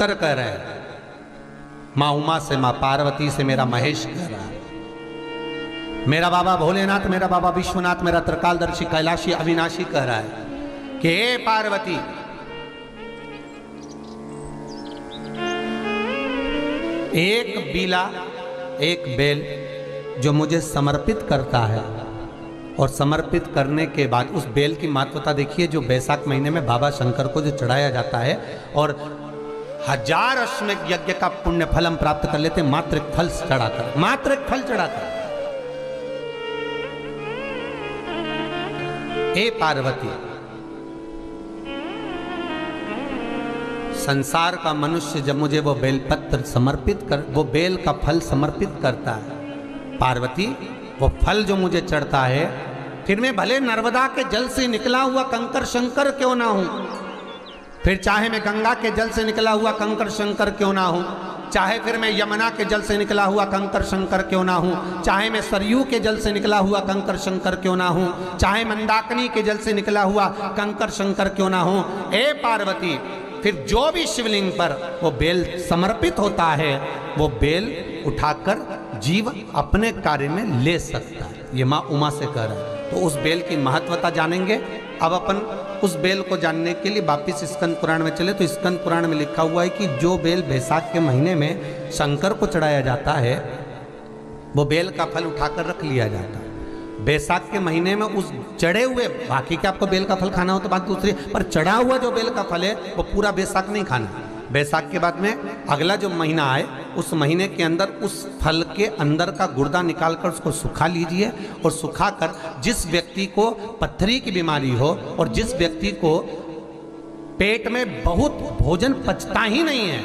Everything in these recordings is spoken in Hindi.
शंकर कह रहे हैं, माँ उमा से, माँ पार्वती से मेरा महेश कह रहा है, मेरा बाबा भोलेनाथ, मेरा बाबा विश्वनाथ, मेरा त्रिकालदर्शी कैलाशी अविनाशी कह रहा है कि हे पार्वती, एक बीला, एक बेल जो मुझे समर्पित करता है, और समर्पित करने के बाद उस बेल की महत्वता देखिए, जो बैसाख महीने में बाबा शंकर को जो चढ़ाया जाता है, और 1000 अश्वमेध यज्ञ का पुण्य फल हम प्राप्त कर लेते मात्र एक फल चढ़ाकर, मात्र एक फल चढ़ाकर। हे पार्वती, संसार का मनुष्य जब मुझे वो बेलपत्र समर्पित कर, वो बेल का फल समर्पित करता है, पार्वती वो फल जो मुझे चढ़ता है, फिर मैं भले नर्मदा के जल से निकला हुआ कंकर शंकर क्यों ना हूं, फिर चाहे मैं गंगा के जल से निकला हुआ कंकर शंकर क्यों ना हूं, चाहे फिर मैं यमुना के जल से निकला हुआ कंकर शंकर क्यों ना हूं, चाहे मैं सरयू के जल से निकला हुआ कंकर शंकर क्यों ना हूं, चाहे मंदाकिनी के जल से निकला हुआ कंकर शंकर क्यों ना हूं, ए पार्वती, फिर जो भी शिवलिंग पर वो बेल समर्पित होता है, वो बेल उठाकर जीव अपने कार्य में ले सकता है। ये माँ उमा से कह रहा है। तो उस बेल की महत्वता जानेंगे। अब अपन उस बेल को जानने के लिए वापिस स्कंद पुराण में चले, तो स्कंद पुराण में लिखा हुआ है कि जो बेल बैसाख के महीने में शंकर को चढ़ाया जाता है, वो बेल का फल उठाकर रख लिया जाता है। बैसाख के महीने में उस चढ़े हुए, बाकी के आपको बेल का फल खाना हो तो बात दूसरी, पर चढ़ा हुआ जो बेल का फल है वो पूरा बैसाख नहीं खाना। बैसाख के बाद में अगला जो महीना आए, उस महीने के अंदर उस फल के अंदर का गुर्दा निकालकर उसको सुखा लीजिए, और सुखाकर जिस व्यक्ति को पथरी की बीमारी हो और जिस व्यक्ति को पेट में बहुत भोजन पचता ही नहीं है,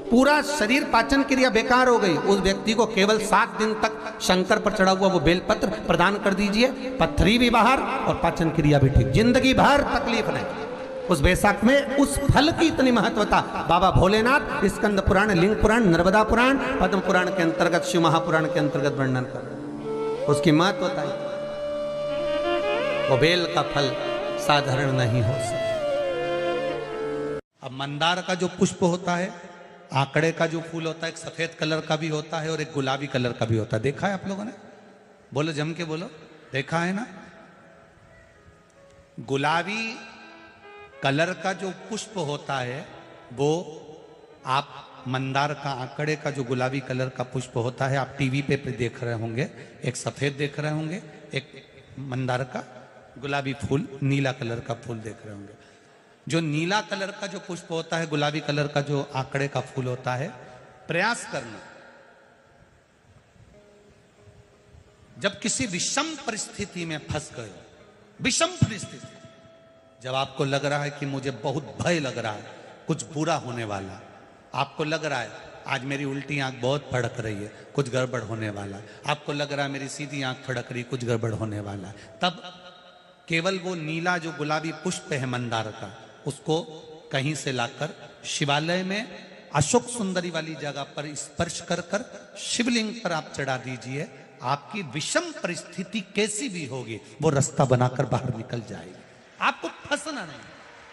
पूरा शरीर पाचन क्रिया बेकार हो गई, उस व्यक्ति को केवल 7 दिन तक शंकर पर चढ़ा हुआ वो बेलपत्र प्रदान कर दीजिए। पथरी भी बाहर और पाचन क्रिया भी ठीक, जिंदगी भर तकलीफ नहीं। उस बैसाख में उस फल की इतनी महत्वता बाबा भोलेनाथ स्कंद पुराण, लिंग पुराण, नर्मदा पुराण, पद्म पुराण के अंतर्गत, शिव महापुराण के अंतर्गत वर्णन कर, उसकी महत्वता है। वो बेल का फल साधारण नहीं हो सकता। अब मंदार का जो पुष्प होता है, आंकड़े का जो फूल होता है, एक सफेद कलर का भी होता है और एक गुलाबी कलर का भी होता है। देखा है आप लोगों ने? बोलो, जम के बोलो, देखा है ना? गुलाबी कलर का जो पुष्प होता है वो, आप मंदार का, आंकड़े का जो गुलाबी कलर का पुष्प होता है, आप टीवी पे देख रहे होंगे, एक सफेद देख रहे होंगे, एक मंदार का गुलाबी फूल, नीला कलर का फूल देख रहे होंगे। जो नीला कलर का जो पुष्प होता है, गुलाबी कलर का जो आंकड़े का फूल होता है, प्रयास करना, जब किसी विषम परिस्थिति में फंस गए, विषम परिस्थिति, जब आपको लग रहा है कि मुझे बहुत भय लग रहा है, कुछ बुरा होने वाला, आपको लग रहा है आज मेरी उल्टी आंख बहुत फड़क रही है, कुछ गड़बड़ होने वाला है, आपको लग रहा है मेरी सीधी आंख फड़क रही, कुछ गड़बड़ होने वाला है, तब केवल वो नीला जो गुलाबी पुष्प है मंदार का, उसको कहीं से लाकर शिवालय में अशोक सुंदरी वाली जगह पर स्पर्श कर कर शिवलिंग पर आप चढ़ा दीजिए। आपकी विषम परिस्थिति कैसी भी होगी, वो रास्ता बनाकर बाहर निकल जाएगी, आपको फंसना नहीं,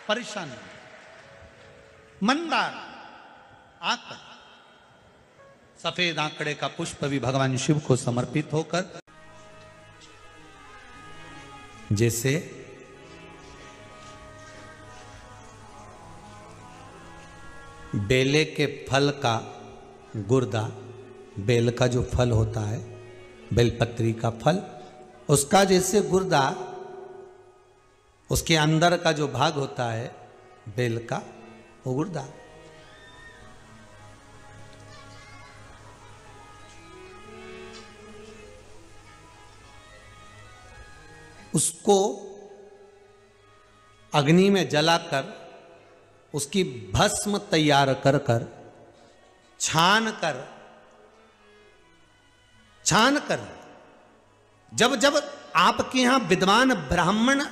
परेशान नहीं। मंदार आंकड़ा, सफेद आंकड़े का पुष्प भी भगवान शिव को समर्पित होकर, जैसे बेले के फल का गुर्दा, बेल का जो फल होता है, बेलपत्री का फल, उसका जैसे गुर्दा, उसके अंदर का जो भाग होता है बेल का, वो गुर्दा, उसको अग्नि में जलाकर उसकी भस्म तैयार कर कर छान कर जब जब आपके यहां विद्वान ब्राह्मण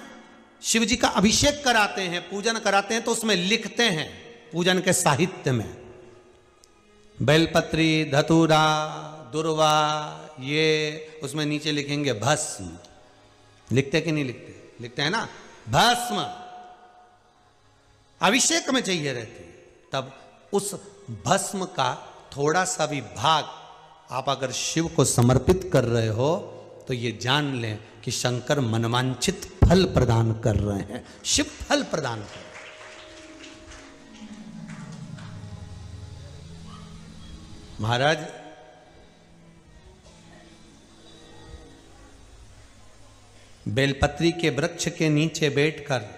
शिव जी का अभिषेक कराते हैं, पूजन कराते हैं, तो उसमें लिखते हैं पूजन के साहित्य में, बेलपत्री, धतूरा, दुर्वा, ये उसमें नीचे लिखेंगे भस्म। लिखते कि नहीं लिखते? लिखते हैं ना, भस्म अभिषेक में चाहिए रहती है। तब उस भस्म का थोड़ा सा भी भाग आप अगर शिव को समर्पित कर रहे हो तो ये जान लें कि शंकर मनवांछित फल प्रदान कर रहे हैं, शिव फल प्रदान कर रहे हैं। महाराज बेलपत्री के वृक्ष के नीचे बैठकर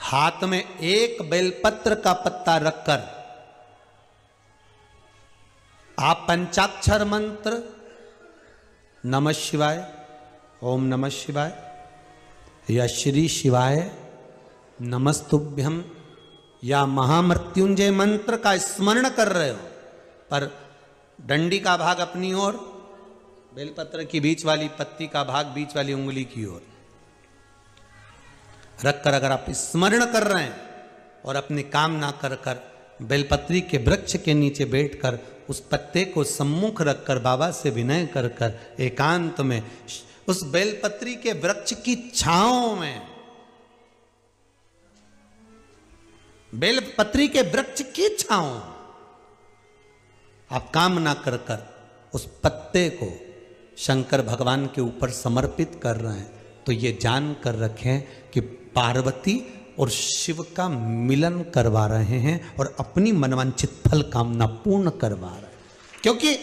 हाथ में एक बेलपत्र का पत्ता रखकर आप पंचाक्षर मंत्र नमः शिवाय, ओम नमः शिवाय या श्री शिवाय नमस्तुभ्यम या महामृत्युंजय मंत्र का स्मरण कर रहे हो, पर डंडी का भाग अपनी ओर, बेलपत्र की बीच वाली पत्ती का भाग बीच वाली उंगली की ओर रखकर अगर आप स्मरण कर रहे हैं और अपनी कामना कर कर बेलपत्री के वृक्ष के नीचे बैठकर उस पत्ते को सम्मुख रखकर बाबा से विनय कर कर एकांत में उस बेलपत्री के वृक्ष की छांव में, बेलपत्री के वृक्ष की छांव आप कामना कर कर उस पत्ते को शंकर भगवान के ऊपर समर्पित कर रहे हैं, तो ये जान कर रखें कि पार्वती और शिव का मिलन करवा रहे हैं और अपनी मनवांछित फल कामना पूर्ण करवा रहे हैं। क्योंकि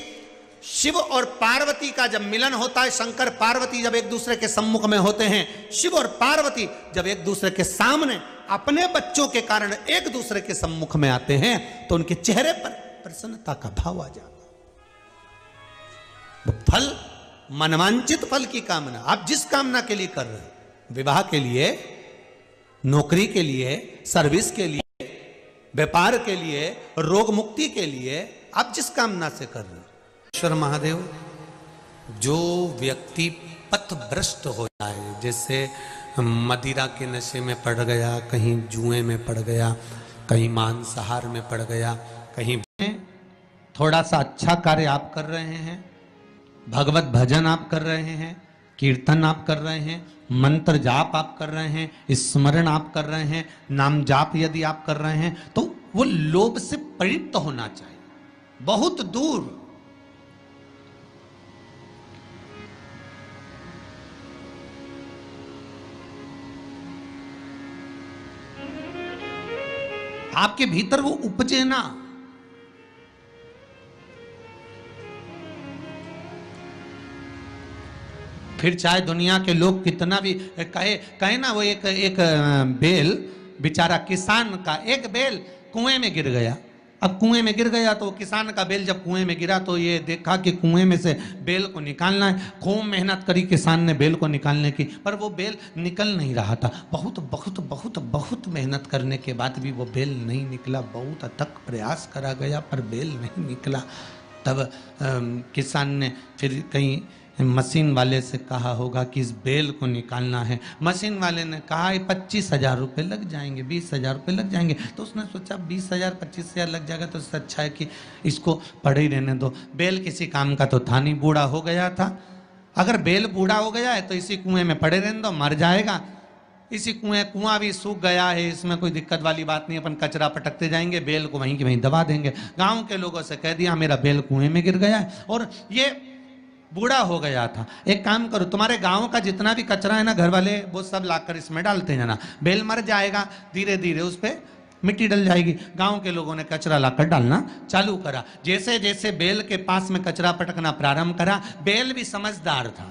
शिव और पार्वती का जब मिलन होता है, शंकर पार्वती जब एक दूसरे के सम्मुख में होते हैं, शिव और पार्वती जब एक दूसरे के सामने अपने बच्चों के कारण एक दूसरे के सम्मुख में आते हैं, तो उनके चेहरे पर प्रसन्नता का भाव आ जाता है। फल, मनवांचित फल की कामना आप जिस कामना के लिए कर रहे हैं, विवाह के लिए, नौकरी के लिए, सर्विस के लिए, व्यापार के लिए, रोग मुक्ति के लिए, आप जिस कामना से कर रहे हैं, ईश्वर महादेव जो व्यक्ति पथभ्रष्ट हो जाए, जैसे मदिरा के नशे में पड़ गया, कहीं जुए में पड़ गया, कहीं मांसाहार में पड़ गया, कहीं थोड़ा सा अच्छा कार्य आप कर रहे हैं, भगवत भजन आप कर रहे हैं, कीर्तन आप कर रहे हैं, मंत्र जाप आप कर रहे हैं, स्मरण आप कर रहे हैं, नाम जाप यदि आप कर रहे हैं, तो वो लोभ से पवित्र होना चाहिए, बहुत दूर। आपके भीतर वो उपजे ना। फिर चाहे दुनिया के लोग कितना भी कहे ना, वो एक बेल बेचारा किसान का एक बेल कुएं में गिर गया। अब कुएं में गिर गया तो किसान का बेल जब कुएं में गिरा तो ये देखा कि कुएं में से बेल को निकालना है। खूब मेहनत करी किसान ने बेल को निकालने की, पर वो बेल निकल नहीं रहा था। बहुत बहुत बहुत बहुत मेहनत करने के बाद भी वो बेल नहीं निकला। बहुत अथक प्रयास करा गया पर बेल नहीं निकला। तब किसान ने फिर कहीं मशीन वाले से कहा होगा कि इस बेल को निकालना है। मशीन वाले ने कहा 25,000 रुपये लग जाएंगे, 20,000 रुपये लग जाएंगे। तो उसने सोचा 20,000 25,000 लग जाएगा तो इससे अच्छा है कि इसको पड़े ही रहने दो। बेल किसी काम का तो था नहीं, बूढ़ा हो गया था। अगर बेल बूढ़ा हो गया है तो इसी कुएं में पड़े रहने दो, मर जाएगा। इसी कुआं भी सूख गया है, इसमें कोई दिक्कत वाली बात नहीं, अपन कचरा पटकते जाएंगे, बेल को वहीं की वहीं दबा देंगे। गाँव के लोगों से कह दिया मेरा बेल कुएं में गिर गया है और ये बूढ़ा हो गया था। एक काम करो, तुम्हारे गांव का जितना भी कचरा है ना, घर वाले वो सब लाकर इसमें डालते जाना। बेल मर जाएगा, धीरे धीरे उस पर मिट्टी डल जाएगी। गांव के लोगों ने कचरा लाकर डालना चालू करा। जैसे जैसे बेल के पास में कचरा पटकना प्रारंभ करा, बेल भी समझदार था।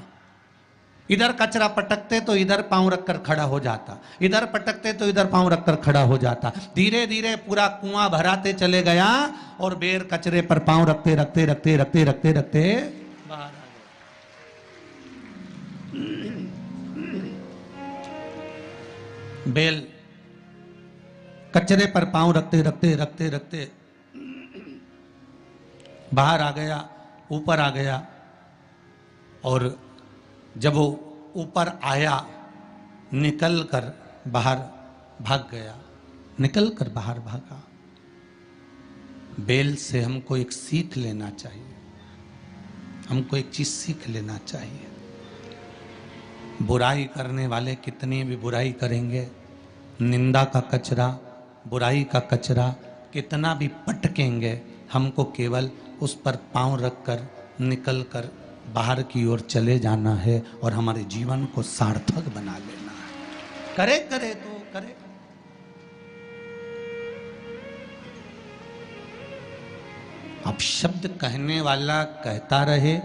इधर कचरा पटकते तो इधर पांव रखकर खड़ा हो जाता, इधर पटकते तो इधर पांव रखकर खड़ा हो जाता। धीरे धीरे पूरा कुआं भराते चले गया और बेल कचरे पर पांव रखते रखते रखते रखते रखते रखते बाहर। बेल कचरे पर पांव रखते रखते रखते रखते बाहर आ गया, ऊपर आ गया। और जब वो ऊपर आया, निकल कर बाहर भाग गया, निकल कर बाहर भागा। बेल से हमको एक सीख लेना चाहिए, हमको एक चीज सीख लेना चाहिए। बुराई करने वाले कितनी भी बुराई करेंगे, निंदा का कचरा, बुराई का कचरा कितना भी पटकेंगे, हमको केवल उस पर पांव रखकर निकल कर बाहर की ओर चले जाना है और हमारे जीवन को सार्थक बना लेना है। करे करे तो करे। अब शब्द कहने वाला कहता रहे,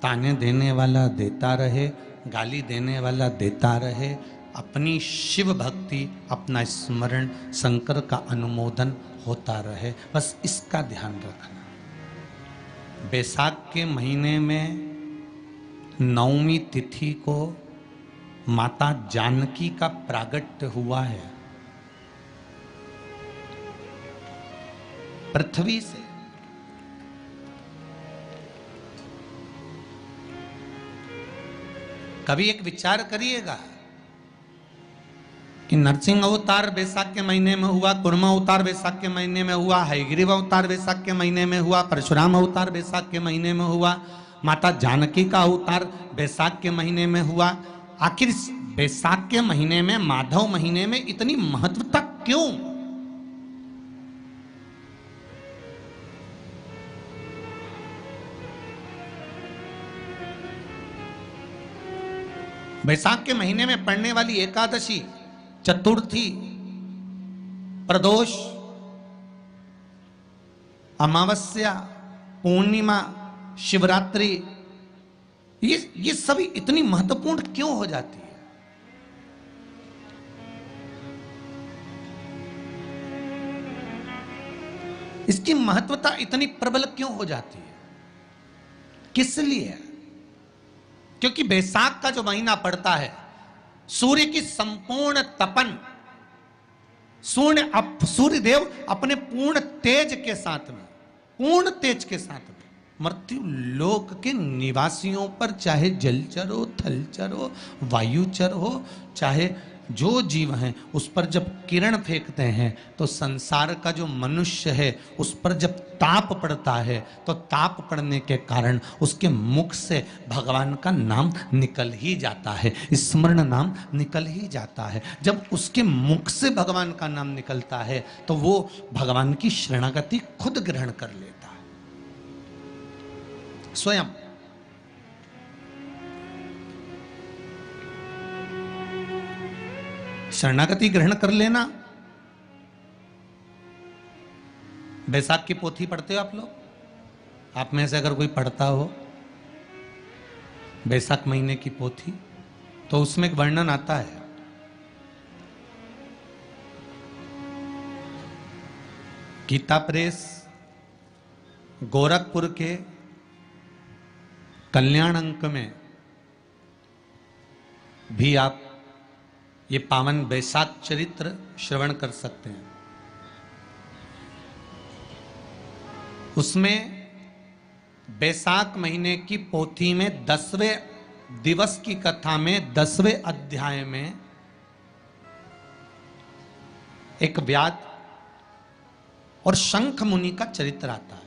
ताने देने वाला देता रहे, गाली देने वाला देता रहे, अपनी शिव भक्ति, अपना स्मरण, शंकर का अनुमोदन होता रहे, बस इसका ध्यान रखना। बैसाख के महीने में 9वीं तिथि को माता जानकी का प्रागट्य हुआ है पृथ्वी से। कभी एक विचार करिएगा कि नरसिंह अवतार बैसाख के महीने में हुआ, कुर्मा अवतार बैसाख के महीने में हुआ, हयग्रीव अवतार बैसाख के महीने में हुआ, परशुराम अवतार बैसाख के महीने में हुआ, माता जानकी का अवतार बैसाख के महीने में हुआ। आखिर बैसाख के महीने में, माधव महीने में इतनी महत्वता क्यों? बैसाख के महीने में पड़ने वाली एकादशी, चतुर्थी, प्रदोष, अमावस्या, पूर्णिमा, शिवरात्रि, ये सभी इतनी महत्वपूर्ण क्यों हो जाती है? इसकी महत्वता इतनी प्रबल क्यों हो जाती है? किस लिए? क्योंकि बैसाख का जो महीना पड़ता है, सूर्य की संपूर्ण तपन, सूर्य देव अपने पूर्ण तेज के साथ में, पूर्ण तेज के साथ में मृत्यु लोक के निवासियों पर, चाहे जलचर हो, थलचर हो, वायुचर हो, चाहे जो जीव हैं, उस पर जब किरण फेंकते हैं तो संसार का जो मनुष्य है उस पर जब ताप पड़ता है तो ताप पड़ने के कारण उसके मुख से भगवान का नाम निकल ही जाता है, स्मरण नाम निकल ही जाता है। जब उसके मुख से भगवान का नाम निकलता है तो वो भगवान की शरणागति खुद ग्रहण कर लेता है स्वयं। शरणागति ग्रहण कर लेना। बैसाख की पोथी पढ़ते हो आप लोग? आप में से अगर कोई पढ़ता हो बैसाख महीने की पोथी, तो उसमें एक वर्णन आता है गीता प्रेस गोरखपुर के कल्याण अंक में भी आप ये पावन बैसाख चरित्र श्रवण कर सकते हैं। उसमें बैसाख महीने की पोथी में 10वें दिवस की कथा में 10वें अध्याय में एक व्याध और शंख मुनि का चरित्र आता है।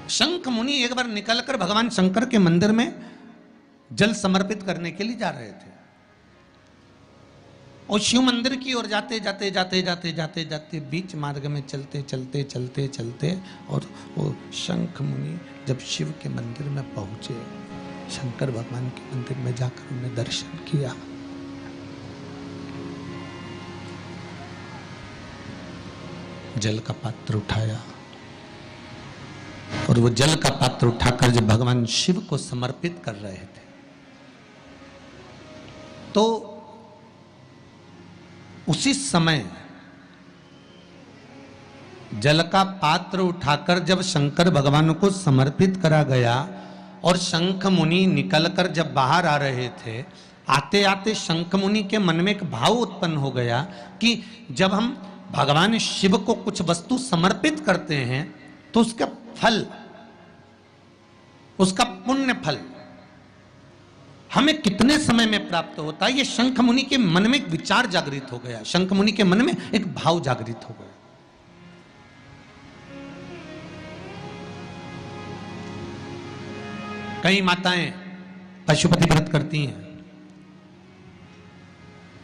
शंख मुनि एक बार निकलकर भगवान शंकर के मंदिर में जल समर्पित करने के लिए जा रहे थे और शिव मंदिर की ओर जाते जाते जाते जाते जाते जाते बीच मार्ग में चलते चलते चलते चलते और वो शंख मुनि जब शिव के मंदिर में पहुंचे, शंकर भगवान के मंदिर में जाकर उन्हें दर्शन किया, जल का पात्र उठाया और वो जल का पात्र उठाकर जब भगवान शिव को समर्पित कर रहे थे तो उसी समय जल का पात्र उठाकर जब शंकर भगवान को समर्पित करा गया और शंख मुनि निकलकर जब बाहर आ रहे थे, आते आते शंख मुनि के मन में एक भाव उत्पन्न हो गया कि जब हम भगवान शिव को कुछ वस्तु समर्पित करते हैं तो उसका फल, उसका पुण्य फल हमें कितने समय में प्राप्त होता है। ये शंख मुनि के मन में एक विचार जागृत हो गया, शंख मुनि के मन में एक भाव जागृत हो गया। कई माताएं पशुपति व्रत करती हैं,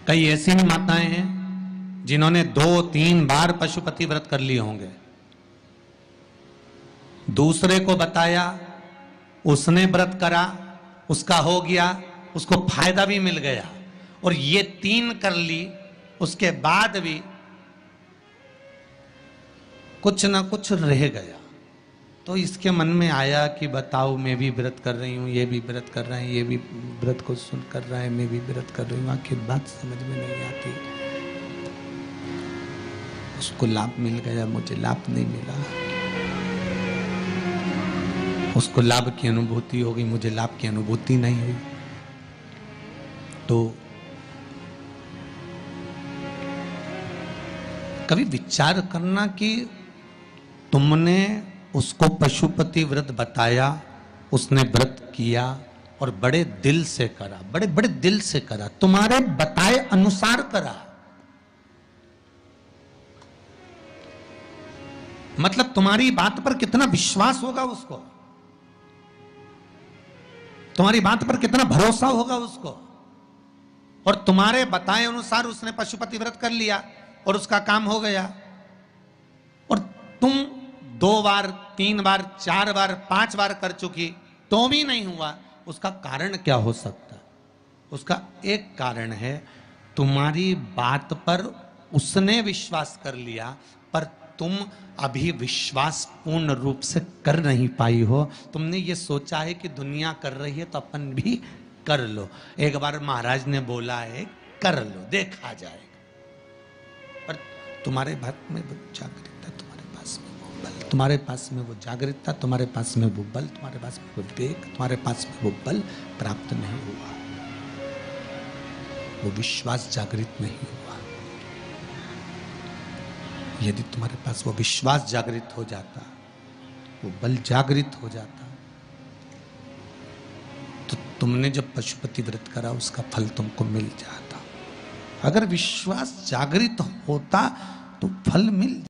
कई ऐसी भी माताएं हैं जिन्होंने 2-3 बार पशुपति व्रत कर लिए होंगे, दूसरे को बताया, उसने व्रत करा, उसका हो गया, उसको फायदा भी मिल गया, और ये 3 कर ली, उसके बाद भी कुछ ना कुछ रह गया। तो इसके मन में आया कि बताओ, मैं भी व्रत कर रही हूँ, ये भी व्रत कर रहे हैं, ये भी व्रत को सुन कर रहा है, मैं भी व्रत कर रही हूँ, आखिर बात समझ में नहीं आती। उसको लाभ मिल गया, मुझे लाभ नहीं मिला, उसको लाभ की अनुभूति होगी, मुझे लाभ की अनुभूति नहीं हुई। तो कभी विचार करना कि तुमने उसको पशुपति व्रत बताया, उसने व्रत किया और बड़े दिल से करा, बड़े बड़े दिल से करा, तुम्हारे बताए अनुसार करा। मतलब तुम्हारी बात पर कितना विश्वास होगा उसको, तुम्हारी बात पर कितना भरोसा होगा उसको, और तुम्हारे बताए अनुसार उसने पशुपति व्रत कर लिया और उसका काम हो गया, और तुम 2 बार 3 बार 4 बार 5 बार कर चुकी तो भी नहीं हुआ। उसका कारण क्या हो सकता है? उसका एक कारण है, तुम्हारी बात पर उसने विश्वास कर लिया, पर तुम अभी विश्वास पूर्ण रूप से कर नहीं पाई हो। तुमने ये सोचा है कि दुनिया कर रही है तो अपन भी कर लो। एक बार महाराज ने बोला है कर लो, देखा जाएगा, पर तुम्हारे बात में वो जागृतता, तुम्हारे पास में वो बल, तुम्हारे पास में वो जागृतता, तुम्हारे पास में वो बल, तुम्हारे पास में वो विवेक, तुम्हारे पास में वो बल प्राप्त नहीं हुआ, वो विश्वास जागृत नहीं हुआ। यदि तुम्हारे पास वो विश्वास जागृत हो जाता, वो बल जागृत हो जाता, तो तुमने जब पशुपति व्रत करा उसका फल तुमको मिल जाता। अगर विश्वास जागृत होता तो फल मिल